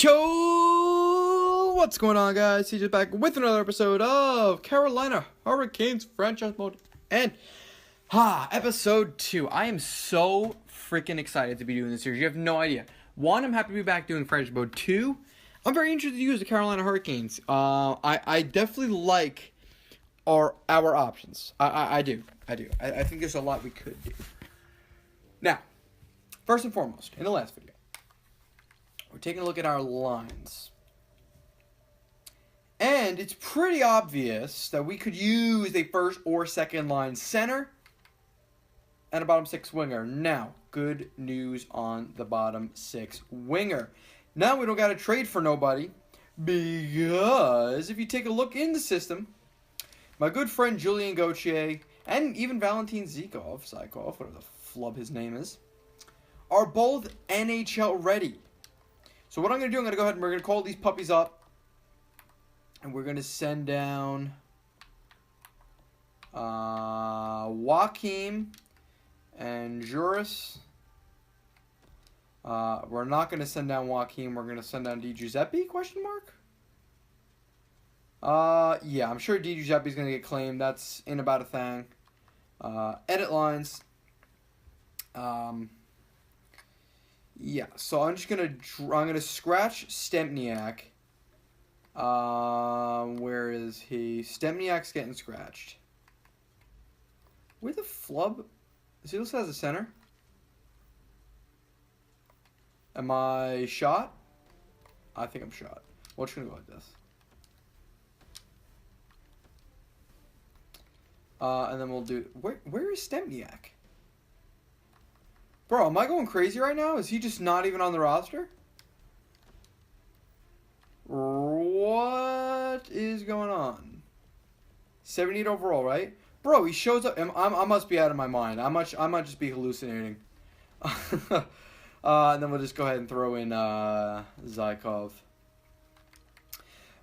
Yo, what's going on, guys? Cjeths back with another episode of Carolina Hurricanes franchise mode and episode 2. I am so freaking excited to be doing this series. You have no idea. 1, I'm happy to be back doing franchise mode. 2, I'm very interested to use the Carolina Hurricanes. I definitely like our options. I do. I think there's a lot we could do. Now, first and foremost, in the last video, we're taking a look at our lines. And it's pretty obvious that we could use a first or second line center and a bottom 6 winger. Now, good news on the bottom 6 winger. Now we don't got to trade for nobody, because if you take a look in the system, my good friend Julien Gauthier and even Valentin Zykov, whatever the flub his name is, are both NHL ready. So what I'm going to do, I'm going to go ahead and we're going to call these puppies up. And we're going to send down Joakim and Juris. We're not going to send down Joakim. We're going to send down Cjeths, question mark? Yeah, I'm sure Cjeths is going to get claimed. That's in about a thing. Edit lines. Yeah, so I'm just gonna scratch Stempniak. Where is he? Stempniak's getting scratched. Where the flub? Is he listed as a center? Am I shot? I think I'm shot. We're just gonna go like this. And then we'll do. Where is Stempniak? Bro, am I going crazy right now? Is he just not even on the roster? What is going on? 78 overall, right? Bro, he shows up. I must be out of my mind. I might just be hallucinating. And then we'll just go ahead and throw in Zykov.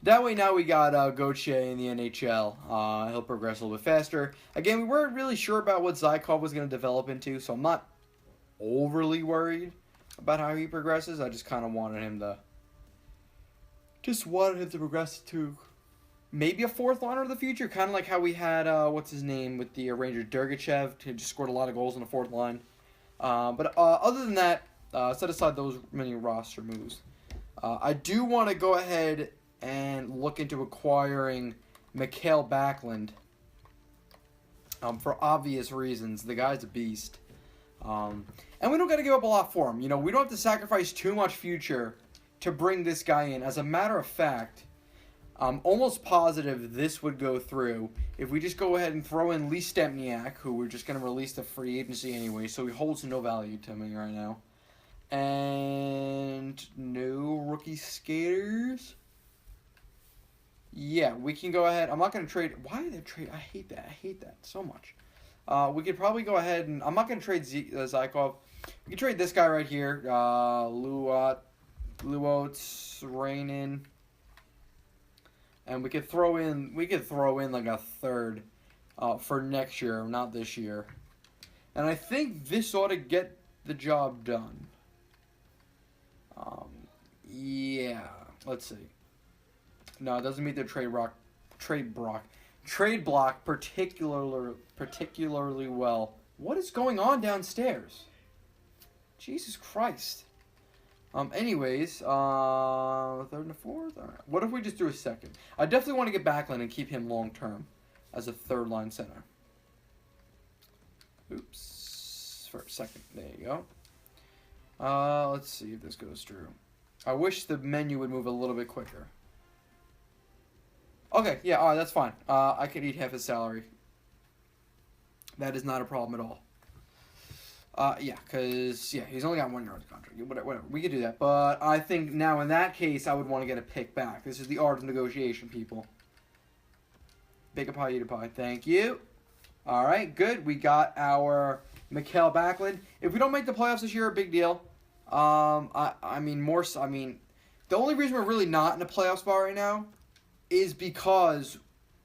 That way now we got Gauthier in the NHL. He'll progress a little bit faster. Again, we weren't really sure about what Zykov was going to develop into, so I'm not overly worried about how he progresses. I just kind of wanted him to progress to maybe a fourth liner of the future, kind of like how we had what's his name with the Rangers, Durgachev, who just scored a lot of goals in the fourth line. But other than that, set aside those many roster moves, I do want to go ahead and look into acquiring Mikael Backlund for obvious reasons. The guy's a beast. And we don't got to give up a lot for him. You know, we don't have to sacrifice too much future to bring this guy in. As a matter of fact, I'm almost positive this would go through if we just go ahead and throw in Lee Stempniak, who we're just going to release the free agency anyway, so he holds no value to me right now. And no rookie skaters. Yeah, we can go ahead. I'm not going to trade. Why did they trade? I hate that so much. We could probably go ahead and... I'm not going to trade Zykov. We can trade this guy right here. Luots, Rainin. And we could throw in like a third for next year, not this year. And I think this ought to get the job done. Yeah. Let's see. No, it doesn't meet the trade block particularly well. What is going on downstairs? Jesus Christ. Anyways, third and a fourth. All right. What if we just do a second? I definitely want to get Backlund and keep him long term as a third line center. Oops. For a second. There you go. Let's see if this goes through. I wish the menu would move a little bit quicker. Okay, yeah, all right, that's fine. I could eat half his salary. That is not a problem at all. Yeah, because, he's only got 1 year on the contract. Whatever, we could do that. But I think now in that case, I would want to get a pick back. This is the art of negotiation, people. Bake a pie, eat a pie. Thank you. All right, good. We got our Mikael Backlund. If we don't make the playoffs this year, a big deal. The only reason we're really not in a playoff spot right now is because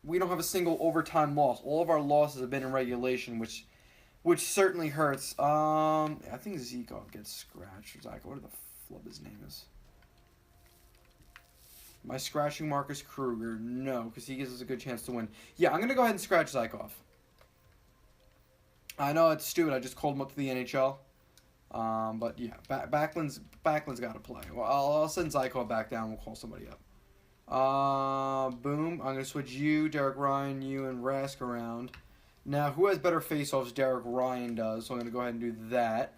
we don't have a single overtime loss. All of our losses have been in regulation, which certainly hurts. I think Zykov gets scratched. What the flub his name is? My scratching Marcus Kruger. No, because he gives us a good chance to win. Yeah, I'm going to go ahead and scratch Zykov. I know it's stupid. I just called him up to the NHL. But yeah, Backlund's got to play. Well, I'll send Zykov back down. We'll call somebody up. Boom. I'm going to switch you, Derek Ryan, you, and Rask around. Now, who has better face-offs? Derek Ryan does. So I'm going to go ahead and do that.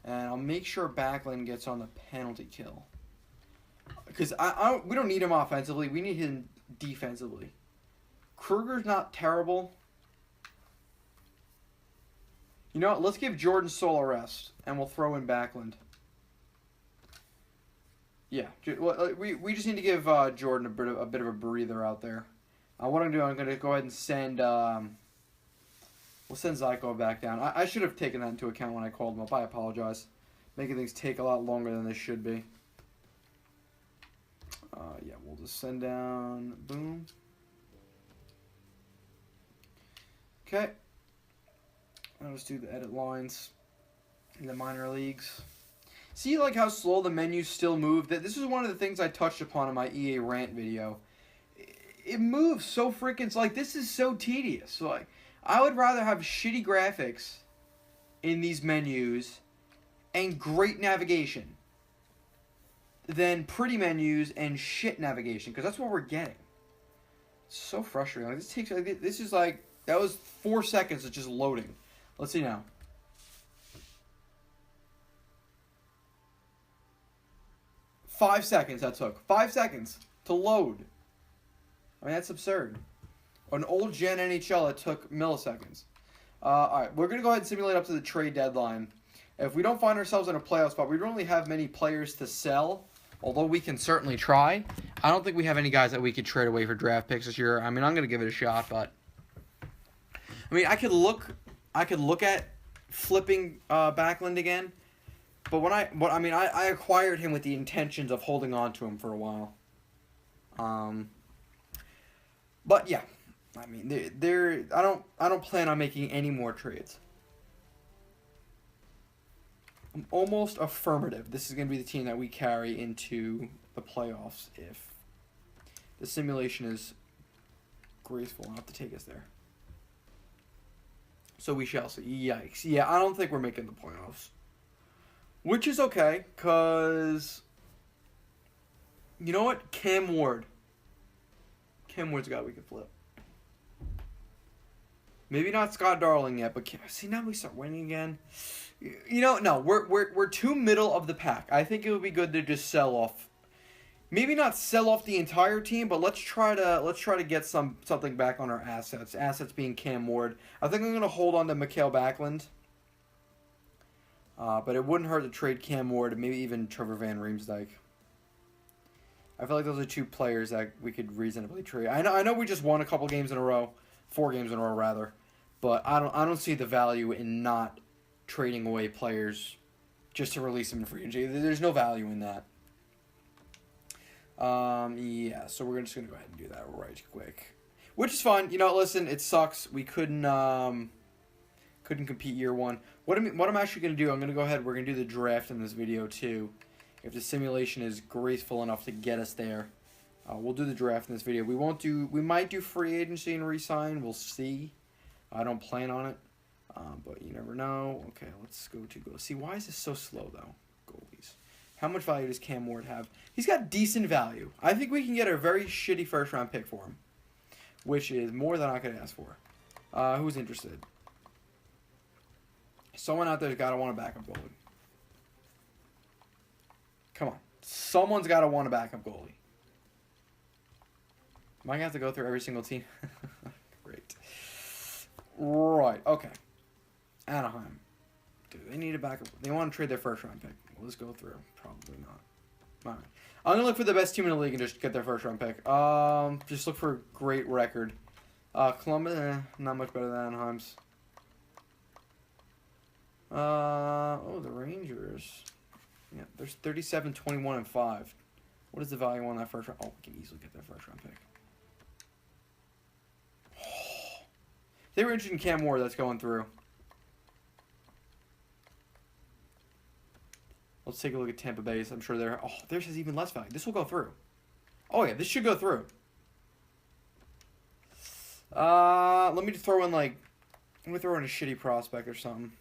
And I'll make sure Backlund gets on the penalty kill. Because we don't need him offensively. We need him defensively. Kruger's not terrible. You know what? Let's give Jordan Soul a rest. And we'll throw in Backlund. Yeah. We just need to give Jordan a bit of a breather out there. What I'm doing, I'm going to go ahead and send... we'll send Zykov back down. I should have taken that into account when I called him up. I apologize. Making things take a lot longer than they should be. Yeah, we'll just send down... Boom. Okay. I'll just do the edit lines in the minor leagues. See, like, how slow the menus still move? This is one of the things I touched upon in my EA rant video. It moves so freaking... Like, this is so tedious. So, like, I would rather have shitty graphics in these menus and great navigation than pretty menus and shit navigation, because that's what we're getting. It's so frustrating. Like, this is like, that was 4 seconds of just loading. Let's see now. 5 seconds that took. 5 seconds to load. I mean, that's absurd. An old gen NHL, it took milliseconds. Alright, we're going to go ahead and simulate up to the trade deadline. If we don't find ourselves in a playoff spot, we don't really have many players to sell, although we can certainly try. I don't think we have any guys that we could trade away for draft picks this year. I mean, I'm going to give it a shot, but... I mean, I could look at flipping Backlund again, but I acquired him with the intentions of holding on to him for a while. But yeah, I mean, I don't plan on making any more trades. I'm almost affirmative. This is going to be the team that we carry into the playoffs if the simulation is graceful enough to take us there. So we shall see. Yikes. Yeah, I don't think we're making the playoffs. Which is okay, because... You know what? Cam Ward. Cam Ward's a guy we can flip. Maybe not Scott Darling yet, but see, now we start winning again. You know, no, we're too middle of the pack. I think it would be good to just sell off. Maybe not sell off the entire team, but let's try to get something back on our assets. Assets being Cam Ward. I think I'm gonna hold on to Mikael Backlund. But it wouldn't hurt to trade Cam Ward and maybe even Trevor Van Riemsdyk. I feel like those are two players that we could reasonably trade. I know we just won a couple games in a row, 4 games in a row rather, but I don't see the value in not trading away players just to release them in free agency. There's no value in that. Yeah, so we're just gonna go ahead and do that right quick, which is fine. You know, listen, it sucks. We couldn't compete year one. What I'm actually gonna do, I'm gonna go ahead. We're gonna do the draft in this video too. If the simulation is graceful enough to get us there, we'll do the draft in this video. We might do free agency and re-sign. We'll see. I don't plan on it, but you never know. Okay, let's go to go. See, why is this so slow though? Goalies. How much value does Cam Ward have? He's got decent value. I think we can get a very shitty first-round pick for him, which is more than I could ask for. Who's interested? Someone out there's got to want a backup goalie. Come on. Someone's got to want a backup goalie. Am I going to have to go through every single team? Great. Right. Okay. Anaheim. Do they need a backup? They want to trade their first-round pick. We'll just go through. Probably not. All right. I'm going to look for the best team in the league and just get their first-round pick. Just look for a great record. Columbus, not much better than Anaheim's. The Rangers. Yeah, there's 37, 21, and 5. What is the value on that first round? Oh, we can easily get that first round pick. If they were interested in Cam Ward, that's going through. Let's take a look at Tampa Bay's. I'm sure they're... Oh, theirs has even less value. This will go through. Oh, yeah, this should go through. Let me just throw in, like... Let me throw in a shitty prospect or something.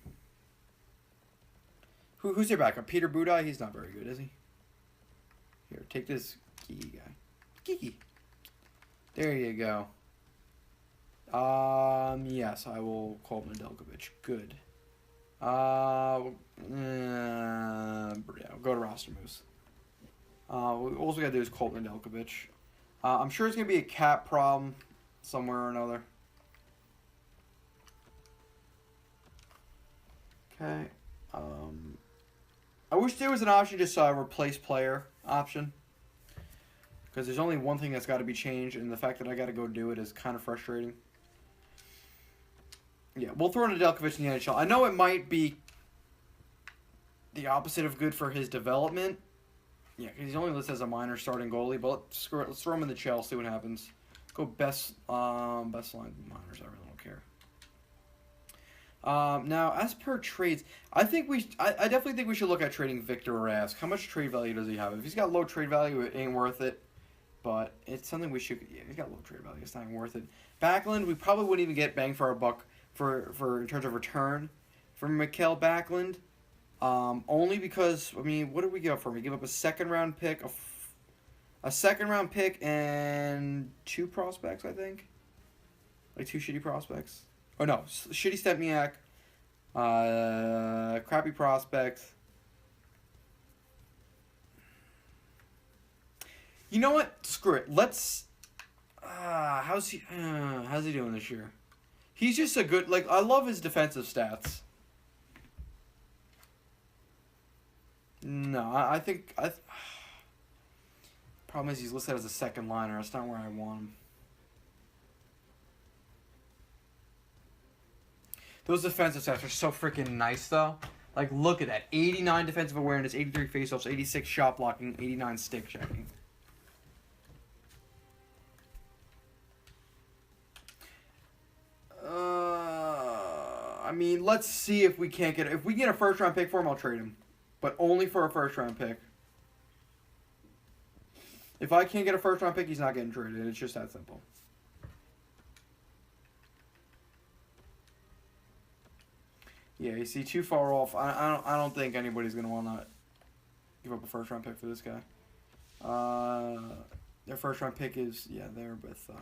Who's your backup? Peter Budai? He's not very good, is he? Here, take this Kiki guy. Kiki. There you go. Yes, I will call Nedeljkovic. Good. Yeah, go to roster moves. All we gotta do is Colton Nedeljkovic. I'm sure it's gonna be a cap problem somewhere or another. Okay. I wish there was an option to just replace player option. Because there's only one thing that's got to be changed, and the fact that I got to go do it is kind of frustrating. Yeah, we'll throw Nedeljkovic in the NHL. I know it might be the opposite of good for his development. Yeah, because he's only listed as a minor starting goalie, but screw it. Let's throw him in the Cjeths, see what happens. Go best line minors. I really don't care. Now, as per trades, I definitely think we should look at trading Victor Rask. How much trade value does he have? If he's got low trade value, it ain't worth it. But it's something we should. Yeah, he's got low trade value. It's not even worth it. Backlund, we probably wouldn't even get bang for our buck for in terms of return from Mikael Backlund. Only because what did we give up for him? We give up a second-round pick, a second-round pick, and 2 prospects, I think. Like 2 shitty prospects. Oh no, shitty Stepniak, crappy prospects. You know what? Screw it. Let's. How's he doing this year? He's just a good. Like, I love his defensive stats. No, I think problem is he's listed as a second liner. That's not where I want him. Those defensive stats are so freaking nice, though. Like, look at that. 89 defensive awareness, 83 faceoffs, 86 shot blocking, 89 stick checking. Let's see if we can't get... If we get a first-round pick for him, I'll trade him. But only for a first-round pick. If I can't get a first-round pick, he's not getting traded. It's just that simple. Yeah, you see, too far off. I don't think anybody's gonna want to give up a first-round pick for this guy. Their first-round pick is there with the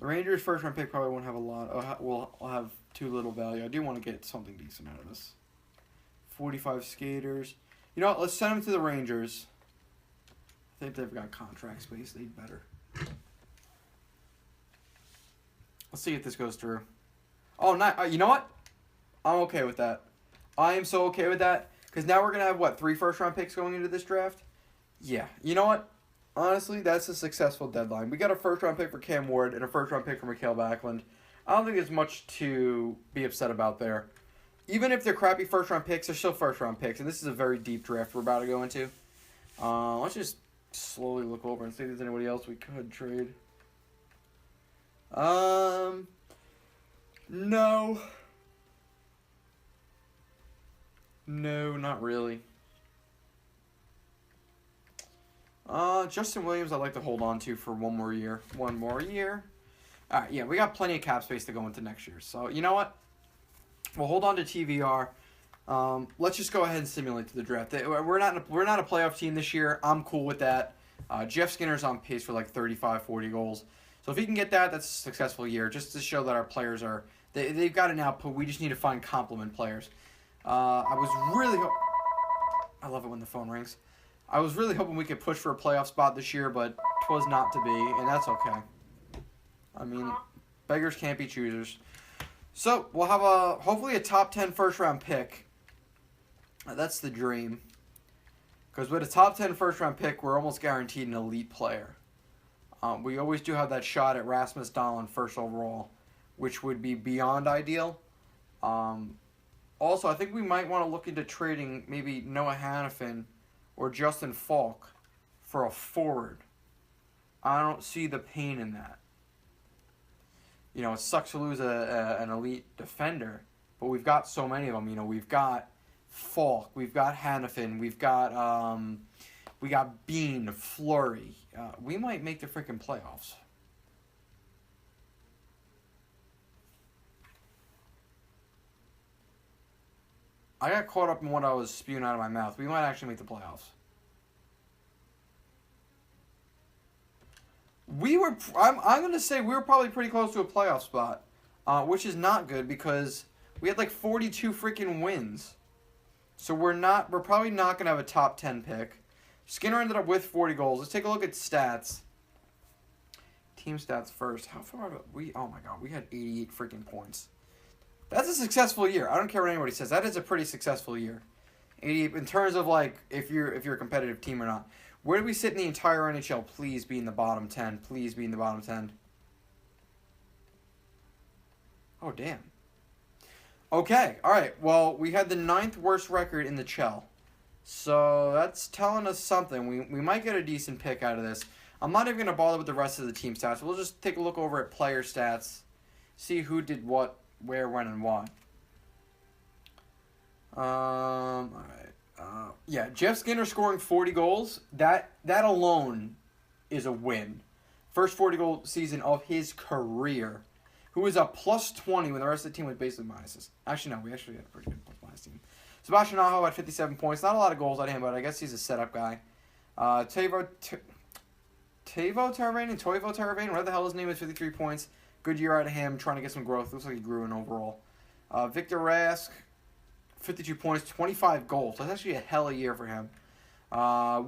Rangers' first-round pick probably won't have a lot. Will have too little value. I do want to get something decent out of this. 45 skaters. You know what? Let's send them to the Rangers. I think they've got contract space. They'd better. Let's see if this goes through. Oh, you know what? I'm okay with that. I am so okay with that. Because now we're going to have, what, 3 first-round picks going into this draft? Yeah. You know what? Honestly, that's a successful deadline. We got a first-round pick for Cam Ward and a first-round pick for Mikael Backlund. I don't think there's much to be upset about there. Even if they're crappy first-round picks, they're still first-round picks. And this is a very deep draft we're about to go into. Let's just slowly look over and see if there's anybody else we could trade. No. No, not really. Justin Williams I'd like to hold on to for one more year. One more year. Alright, yeah, we got plenty of cap space to go into next year. So, you know what? We'll hold on to TVR. Let's just go ahead and simulate to the draft. We're not a playoff team this year. I'm cool with that. Jeff Skinner's on pace for like 35, 40 goals. So if he can get that, that's a successful year. Just to show that our players are... They've got an output. We just need to find complement players. I was really... I love it when the phone rings. I was really hoping we could push for a playoff spot this year, but 'twas not to be, and that's okay. Beggars can't be choosers. So, we'll have hopefully a top 10 first-round pick. That's the dream. Because with a top 10 first-round pick, we're almost guaranteed an elite player. We always do have that shot at Rasmus Dahlin first overall, which would be beyond ideal. Also, I think we might want to look into trading maybe Noah Hannafin or Justin Falk for a forward. I don't see the pain in that. You know, it sucks to lose an elite defender, but we've got so many of them. You know, we've got Falk, we've got Hannafin, we've got We got Bean, Flurry. We might make the freaking playoffs. I got caught up in what I was spewing out of my mouth. We might actually make the playoffs. I'm going to say we were probably pretty close to a playoff spot, which is not good because we had like 42 freaking wins. So we're probably not going to have a top 10 pick. Skinner ended up with 40 goals. Let's take a look at stats. Team stats first. How far did we? Oh my god, we had 88 freaking points. That's a successful year. I don't care what anybody says. That is a pretty successful year. 88 in terms of like if you're a competitive team or not. Where do we sit in the entire NHL? Please be in the bottom 10. Please be in the bottom 10. Oh damn. Okay, all right. Well, we had the 9th worst record in the Cjeths. So that's telling us something. We might get a decent pick out of this. I'm not even going to bother with the rest of the team stats. We'll just take a look over at player stats. See who did what, where, when, and why. All right. Yeah, Jeff Skinner scoring 40 goals. That alone is a win. First 40-goal season of his career. Who was a plus 20 when the rest of the team was basically minuses. Actually, no, we actually had a pretty good plus-minus team. Sebastian Aho had 57 points. Not a lot of goals out of him, but I guess he's a setup guy. Toivo Teravainen, whatever the hell his name is, 53 points. Good year out of him, trying to get some growth. Looks like he grew in overall. Victor Rask, 52 points, 25 goals. That's actually a hell of a year for him.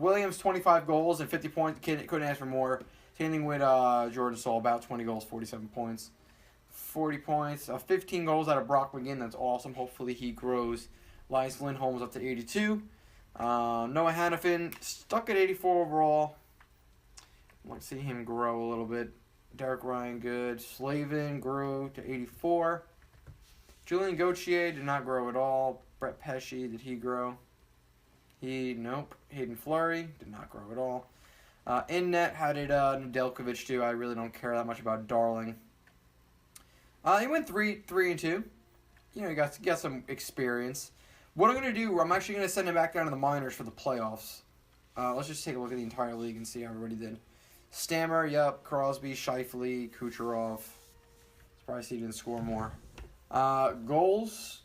Williams, 25 goals and 50 points. Couldn't ask for more. Same thing with Jordan Saul, about 20 goals, 47 points. 40 points. 15 goals out of Brock McGinn. That's awesome. Hopefully he grows. Elias Lindholm's up to 82. Noah Hannafin stuck at 84 overall. I want to see him grow a little bit. Derek Ryan, good. Slavin grew to 84. Julian Gauthier did not grow at all. Brett Pesce, did he grow? Nope. Hayden Fleury did not grow at all. In net, how did Nedeljkovic do? I really don't care that much about Darling. He went 3-2. You know, he got some experience. What I'm going to do, I'm actually going to send him back down to the minors for the playoffs. Let's just take a look at the entire league and see how everybody did. Stammer, yep. Crosby, Scheifele, Kucherov. Surprised he didn't score more. Goals.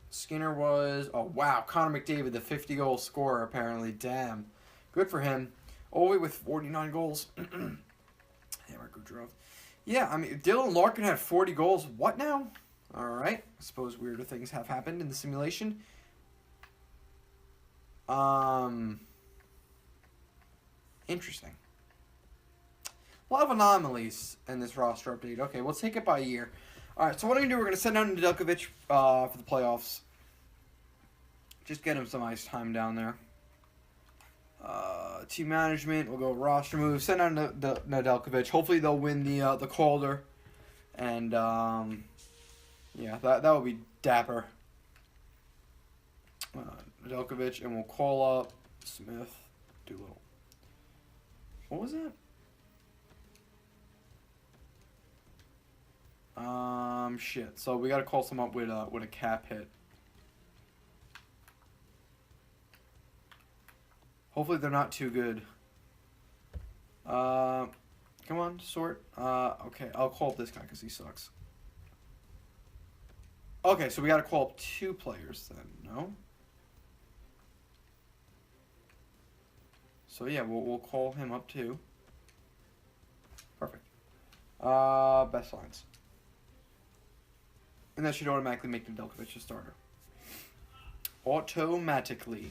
Skinner was... Oh, wow. Connor McDavid, the 50-goal scorer, apparently. Damn. Good for him. Ovi with 49 goals. Hammer Kucherov. Yeah, I mean, Dylan Larkin had 40 goals. What now? All right. I suppose weirder things have happened in the simulation. Interesting. A lot of anomalies in this roster update. Okay, we'll take it by year. All right, so what are we going to do? We're going to send down Nedeljkovic for the playoffs. Just get him some ice time down there. Team management, we'll go roster move. Send down Nedeljkovic. Hopefully they'll win the Calder. And, yeah, that would be dapper. Nedeljkovic, and we'll call up Smith. Doolittle. What was that? Shit. So we gotta call some up with a cap hit. Hopefully they're not too good. Come on, sort. Okay, I'll call up this guy because he sucks. Okay, so we gotta call up 2 players then. No. So yeah, we'll call him up too. Perfect. Best lines. And that should automatically make Nedeljkovic a starter. Automatically.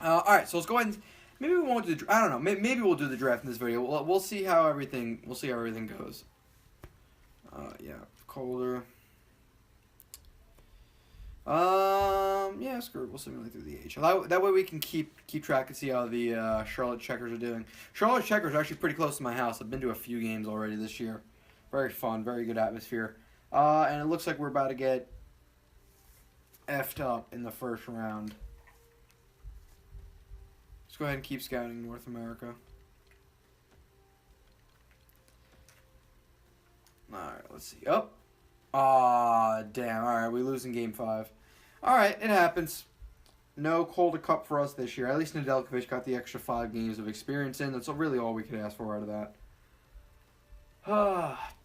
Alright, so let's go ahead and... Maybe we won't do the... I don't know. Maybe we'll do the draft in this video. We'll see how everything... We'll see how everything goes. Yeah. Calder. Yeah, screw it. We'll simulate through the AHL. That way we can keep track and see how the Charlotte Checkers are doing. Charlotte Checkers are actually pretty close to my house. I've been to a few games already this year. Very fun. Very good atmosphere. And it looks like we're about to get effed up in the first round. Let's go ahead and keep scouting North America. Alright, let's see. Oh. Aw, damn. Alright, we lose in Game 5. Alright, it happens. No Calder Cup for us this year. At least Nedeljkovic got the extra 5 games of experience in. That's really all we could ask for out of that.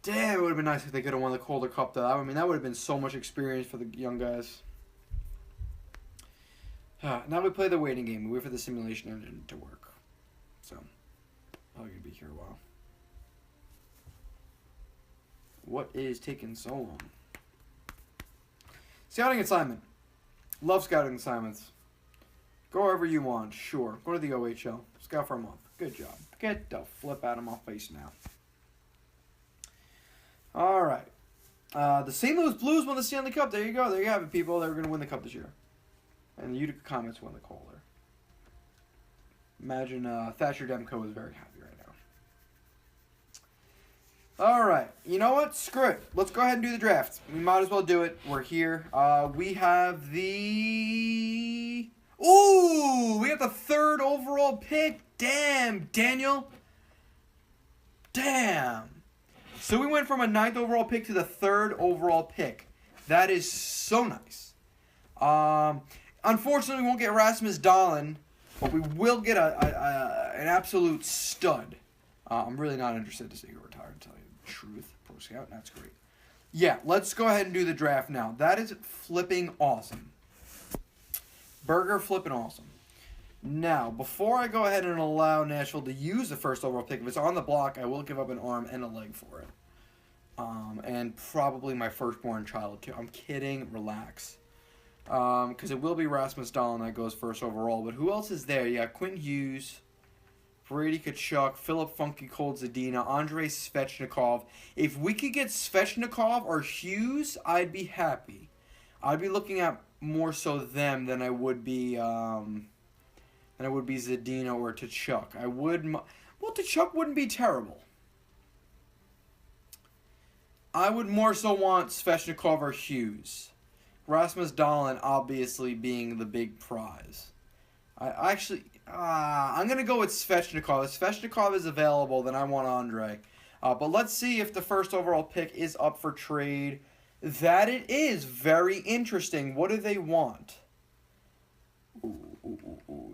Damn, it would have been nice if they could have won the Calder Cup, though. I mean, that would have been so much experience for the young guys. Now we play the waiting game. We wait for the simulation engine to work. So, probably going to be here a while. What is taking so long? Scouting assignment. Love scouting assignments. Go wherever you want. Sure. Go to the OHL. Scout for a month. Good job. Get the flip out of my face now. All right. The St. Louis Blues won the Stanley Cup. There you go. There you have it, people. They were going to win the Cup this year. And the Utica Comets won the Calder. Imagine Thatcher Demko is very happy right now. All right. You know what? Screw it. Let's go ahead and do the draft. We might as well do it. We're here. We have the... Ooh! We have the 3rd overall pick. Damn, Daniel. Damn. So we went from a 9th overall pick to the 3rd overall pick. That is so nice. Unfortunately, we won't get Rasmus Dahlin, but we will get an absolute stud. I'm really not interested to see who retired, to tell you the truth. Pro Scout, that's great. Yeah, let's go ahead and do the draft now. That is flipping awesome. Burger flipping awesome. Now, before I go ahead and allow Nashville to use the 1st overall pick, if it's on the block, I will give up an arm and a leg for it. And probably my firstborn child, too. I'm kidding. Relax. Because it will be Rasmus Dahlin that goes 1st overall. But who else is there? You got Quinn Hughes, Brady Tkachuk, Philip Funky Cold Zadina, Andrei Svechnikov. If we could get Svechnikov or Hughes, I'd be happy. I'd be looking at more so them than I would be Zadina or Tkachuk. Tkachuk wouldn't be terrible. I would more so want Svechnikov or Hughes. Rasmus Dahlin obviously being the big prize. I'm going to go with Svechnikov. If Svechnikov is available, then I want Andre. But let's see if the 1st overall pick is up for trade. That it is. Very interesting. What do they want?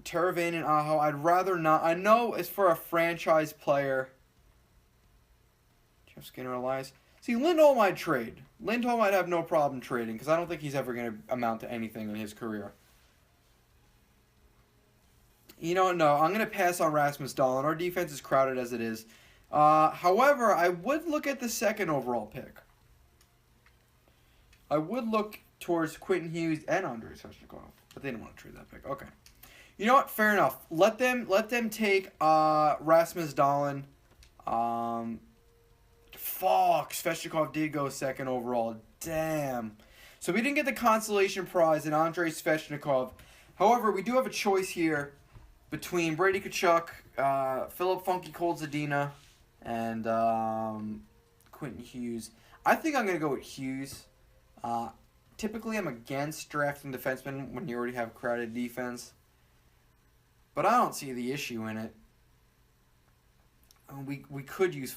Teravainen and Aho. I'd rather not. I know it's for a franchise player. Jeff Skinner, Elias. See, Lindholm I'd trade. Lindholm I'd have no problem trading because I don't think he's ever going to amount to anything in his career. You know what? No, I'm going to pass on Rasmus Dahlin. Our defense is crowded as it is. However, I would look at the 2nd overall pick. I would look towards Quentin Hughes and Andrei Svechnikov, but they didn't want to trade that pick. Okay. You know what? Fair enough. Let them take Rasmus Dahlin. Fuck, Svechnikov did go 2nd overall. Damn. So we didn't get the consolation prize in Andrei Svechnikov. However, we do have a choice here between Brady Tkachuk, Philip Funky Cold Zadina, and Quentin Hughes. I think I'm going to go with Hughes. Typically, I'm against drafting defensemen when you already have crowded defense. But I don't see the issue in it. I mean, we could use...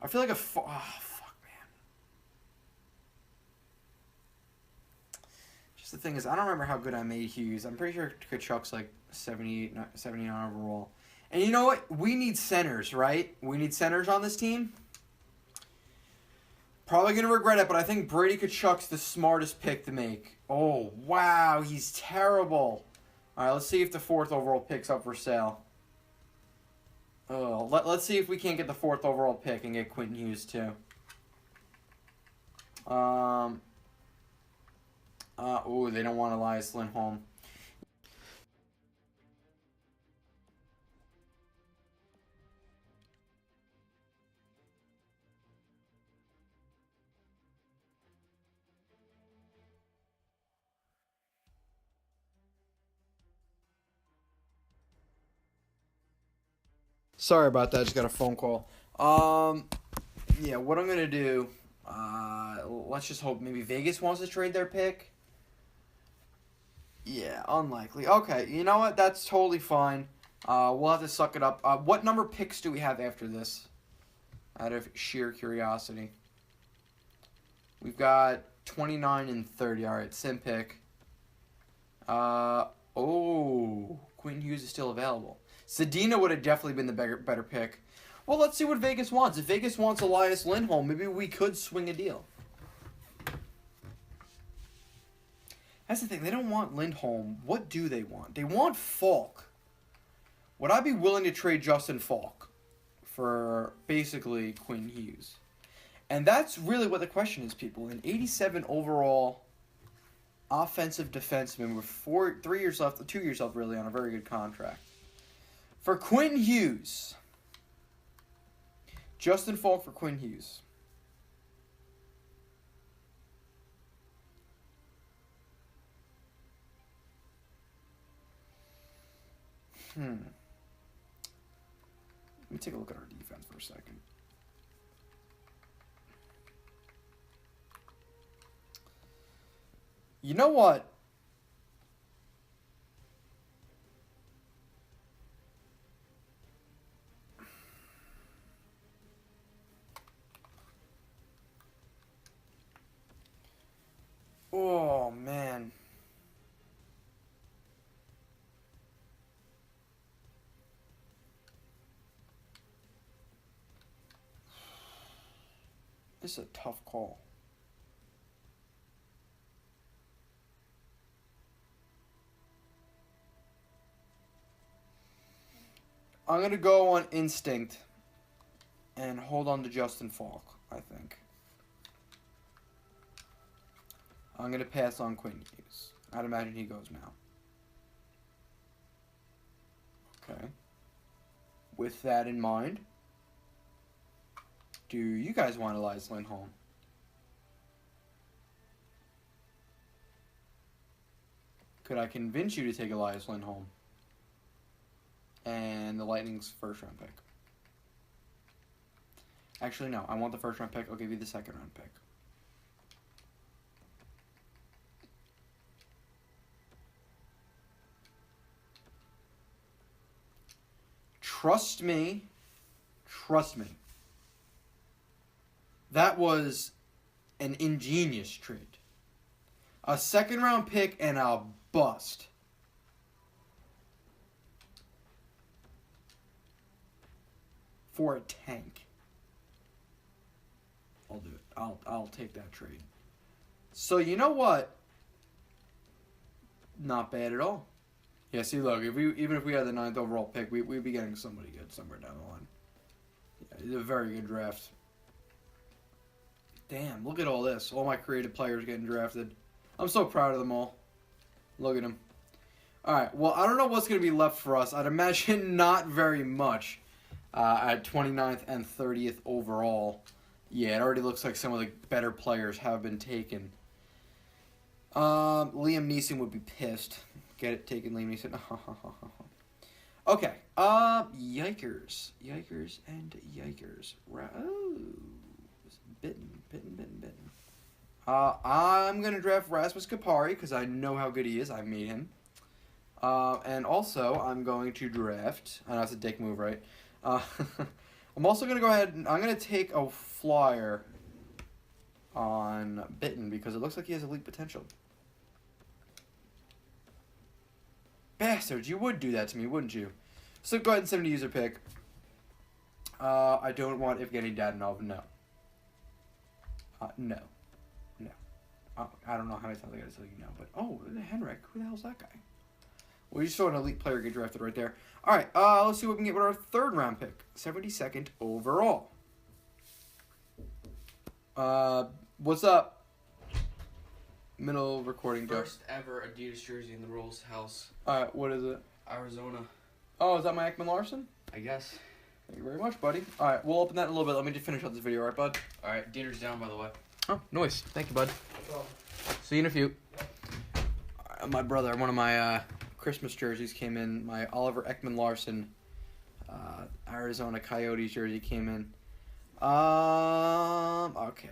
I feel like fuck, man. Just the thing is, I don't remember how good I made Hughes. I'm pretty sure Tkachuk's like 78, 79 overall. And you know what? We need centers, right? We need centers on this team. Probably going to regret it, but I think Brady Tkachuk's the smartest pick to make. Oh, wow. He's terrible. All right, let's see if the 4th overall pick's up for sale. Oh, let's see if we can't get the 4th overall pick and get Quentin Hughes too. They don't want Elias Lindholm. Sorry about that. I just got a phone call. Yeah, what I'm going to do, let's just hope maybe Vegas wants to trade their pick. Yeah, unlikely. Okay, you know what? That's totally fine. We'll have to suck it up. What number picks do we have after this? Out of sheer curiosity. We've got 29 and 30. All right, sim pick. Oh, Quinn Hughes is still available. Zadina would have definitely been the better pick. Well, let's see what Vegas wants. If Vegas wants Elias Lindholm, maybe we could swing a deal. That's the thing. They don't want Lindholm. What do they want? They want Falk. Would I be willing to trade Justin Falk for basically Quinn Hughes? And that's really what the question is, people. An 87 overall offensive defenseman with 3 years left, 2 years left really, on a very good contract. For Quinn Hughes. Justin Falk for Quinn Hughes. Let me take a look at our defense for a second. You know what? Oh, man. This is a tough call. I'm going to go on instinct and hold on to Justin Falk, I think. I'm going to pass on Quinn Hughes. I'd imagine he goes now. Okay. With that in mind, do you guys want Elias Lindholm? Could I convince you to take Elias Lindholm? And the Lightning's first-round pick. Actually, no. I want the first-round pick. I'll give you the second-round pick. Trust me. Trust me. That was an ingenious trade. A second-round pick and a bust. For a tank. I'll do it. I'll take that trade. So you know what? Not bad at all. Yeah, see, look, even if we had the 9th overall pick, we'd be getting somebody good somewhere down the line. Yeah, it's a very good draft. Damn, look at all this. All my creative players getting drafted. I'm so proud of them all. Look at them. Alright, well, I don't know what's going to be left for us. I'd imagine not very much at 29th and 30th overall. Yeah, it already looks like some of the better players have been taken. Liam Neeson would be pissed. Get it? Taken Liam Neeson. Okay. Yikers. Yikers and yikers. Oh. Bitten. I'm going to draft Rasmus Kupari because I know how good he is. I made him. And also, I'm going to draft... I know it's a dick move, right? I'm also going to go ahead and... I'm going to take a flyer on Bitten because it looks like he has elite potential. Bastards, you would do that to me, wouldn't you? So go ahead and send me a user pick. I don't want Evgeny Dadonov, no. No. I don't know how many times I gotta tell you no, but oh, Henrik, who the hell's that guy? Well, you saw an elite player get drafted right there. All right, let's see what we can get with our 3rd round pick, 72nd overall. What's up? Middle recording. First ever Adidas jersey in the Rolls house. All right, what is it? Arizona. Oh, is that my Ekman Larson? I guess. Thank you very much, buddy. All right, we'll open that in a little bit. Let me just finish up this video, all right, bud? All right, dinner's down, by the way. Oh, nice. Thank you, bud. See you in a few. My brother, one of my Christmas jerseys came in. My Oliver Ekman Larson Arizona Coyotes jersey came in. Okay.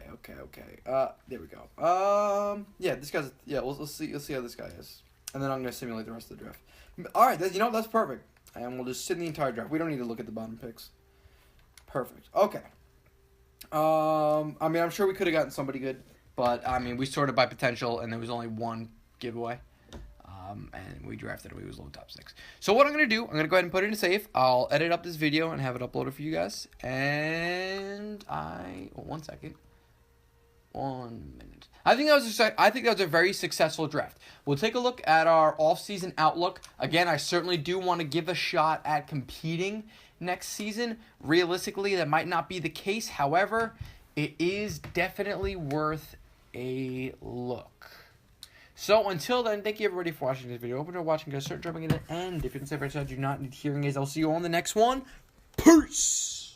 There we go. Yeah, this guy's. Yeah, we'll see how this guy is, and then I'm gonna simulate the rest of the draft. All right, that's perfect. And we'll just sit in the entire draft. We don't need to look at the bottom picks. Perfect. Okay. I mean, I'm sure we could have gotten somebody good, but I mean, we sorted by potential, and there was only one giveaway. And we drafted him. He was low top 6. So what I'm going to do, I'm going to go ahead and put it in a safe. I'll edit up this video and have it uploaded for you guys. And one second. 1 minute. I think that was a very successful draft. We'll take a look at our off-season outlook. Again, I certainly do want to give a shot at competing next season. Realistically, that might not be the case. However, it is definitely worth a look. So until then, thank you everybody for watching this video. Hope you're watching, guys. Start jumping in it. And if you didn't say right side, do not need hearing aids. I'll see you on the next one. Peace.